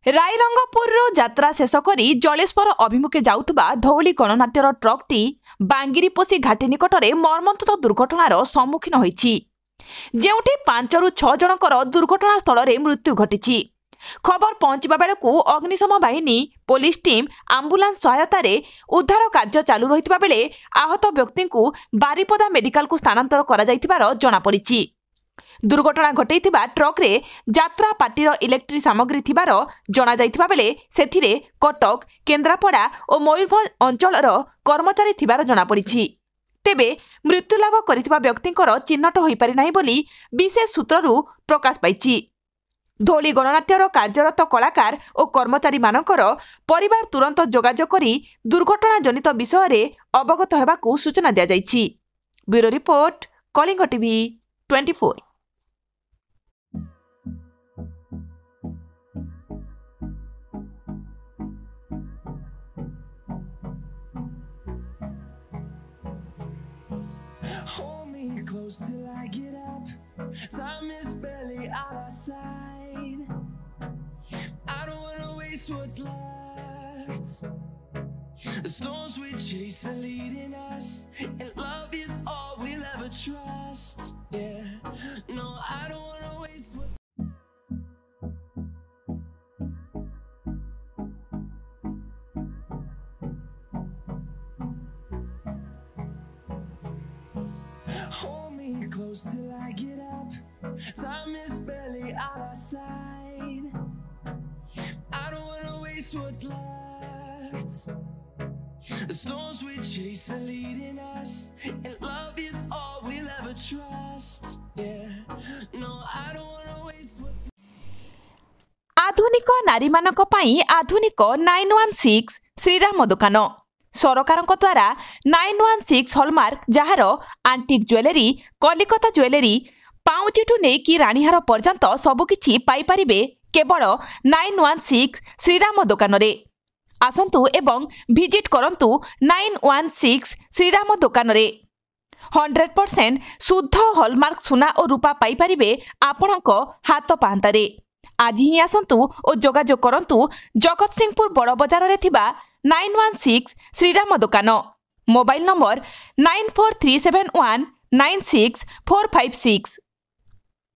ରାଇରଙ୍ଗପୁରରୁ ଯାତ୍ରା ଶେଷ କରି ଜଳେଶ୍ୱର ଅଭିମୁଖେ ଯାଉଥିବା ଧଉଳି ଗଣନାଟ୍ୟର ଟ୍ରକ୍ଟି ବାଙ୍ଗିରିପୋଷି ଘାଟି ନିକଟରେ ମର୍ମନ୍ତୁଦ ଦୁର୍ଘଟଣାର ସମ୍ମୁଖୀନ ହୋଇଛି, ଯେଉଁଠି 5ରୁ 6 ଜଣଙ୍କର ଦୁର୍ଘଟଣାସ୍ଥଳରେ ମୃତ୍ୟୁ ଘଟିଛି। ଖବର ପହଞ୍ଚିବା ବେଳକୁ ଅଗ୍ନିଶମ ବାହିନୀ, ପୋଲିସ ଟିମ୍, ଆମ୍ବୁଲାନ୍ସ ସହାୟତାରେ ଉଦ୍ଧାର କାର୍ଯ୍ୟ ଚାଲୁ ରହିଥିବା ବେଳେ ଆହତ ବ୍ୟକ୍ତିଙ୍କୁ ବାରିପଦା ମେଡିକାଲକୁ ସ୍ଥାନାନ୍ତର କରାଯାଇଥିବାର ଜଣାପଡ଼ିଛି। ଦୁର୍ଘଟଣା ଘଟାଇଥିବା ଟ୍ରକ୍ରେ ଯାତ୍ରା ପାର୍ଟିର ଇଲେକ୍ଟ୍ରିକ୍ ସାମଗ୍ରୀ ଥିବାର ଜଣାଯାଇଥିବା ବେଳେ ସେଥିରେ କଟକ, କେନ୍ଦ୍ରାପଡ଼ା ଓ ମୟୂରଭଞ୍ଜ ଅଞ୍ଚଳର କର୍ମଚାରୀ ଥିବାର ଜଣାପଡ଼ିଛି। ତେବେ ମୃତ୍ୟୁଲାଭ କରିଥିବା ବ୍ୟକ୍ତିଙ୍କର ଚିହ୍ନଟ ହୋଇପାରି ନାହିଁ ବୋଲି ବିଶେଷ ସୂତ୍ରରୁ ପ୍ରକାଶ ପାଇଛି। ଧଉଳି ଗଣନାଟ୍ୟର କାର୍ଯ୍ୟରତ କଳାକାର ଓ କର୍ମଚାରୀମାନଙ୍କର ପରିବାର ତୁରନ୍ତ ଯୋଗାଯୋଗ କରି ଦୁର୍ଘଟଣାଜନିତ ବିଷୟରେ ଅବଗତ ହେବାକୁ ସୂଚନା ଦିଆଯାଇଛି। Bureau report, Kalinga TV 24। Hold me close till I get up. Time is barely on our side. I don't wanna waste what's left. The storms we chase are leading us, and love is all we'll ever trust. Yeah, no, I don't wanna waste what's Hold me close till I get up. Time is barely on our side. I don't wanna waste what's left. The storms we chase are leading us, and love is all we'll ever trust. Yeah, no, I don't wanna waste what's ଆଧୁନିକ ନାରୀମାନଙ୍କ ପାଇଁ ଆଧୁନିକ 916 ଶ୍ରୀରାମ ଦୋକାନ। ସରକାରଙ୍କ ଦ୍ୱାରା 916 hallmark, ଯାହାର antique jewellery, Calcutta jewellery, ପାଉଁଜିଠୁ ନେଇକି ରାଣୀହାର ପର୍ଯ୍ୟନ୍ତ ସବୁକିଛି ପାଇପାରିବେ କେବଳ 916 ଶ୍ରୀରାମ ଦୋକାନରେ। ଆସନ୍ତୁ ଏବଂ ଭିଜିଟ୍ କରନ୍ତୁ 916 ଶ୍ରୀରାମ ଦୋକାନରେ। 100% ଶୁଦ୍ଧ ହଲମାର୍କ ସୁନା ଓ ରୂପା ପାଇପାରିବେ ଆପଣଙ୍କ ହାତ ପାହାନ୍ତାରେ। ଆଜି ହିଁ ଆସନ୍ତୁ ଓ ଯୋଗାଯୋଗ କରନ୍ତୁ ଜଗତସିଂହପୁର ବଡ଼ ବଜାରରେ ଥିବା 916 ଶ୍ରୀରାମ ଦୋକାନ। Mobile number 9437196456।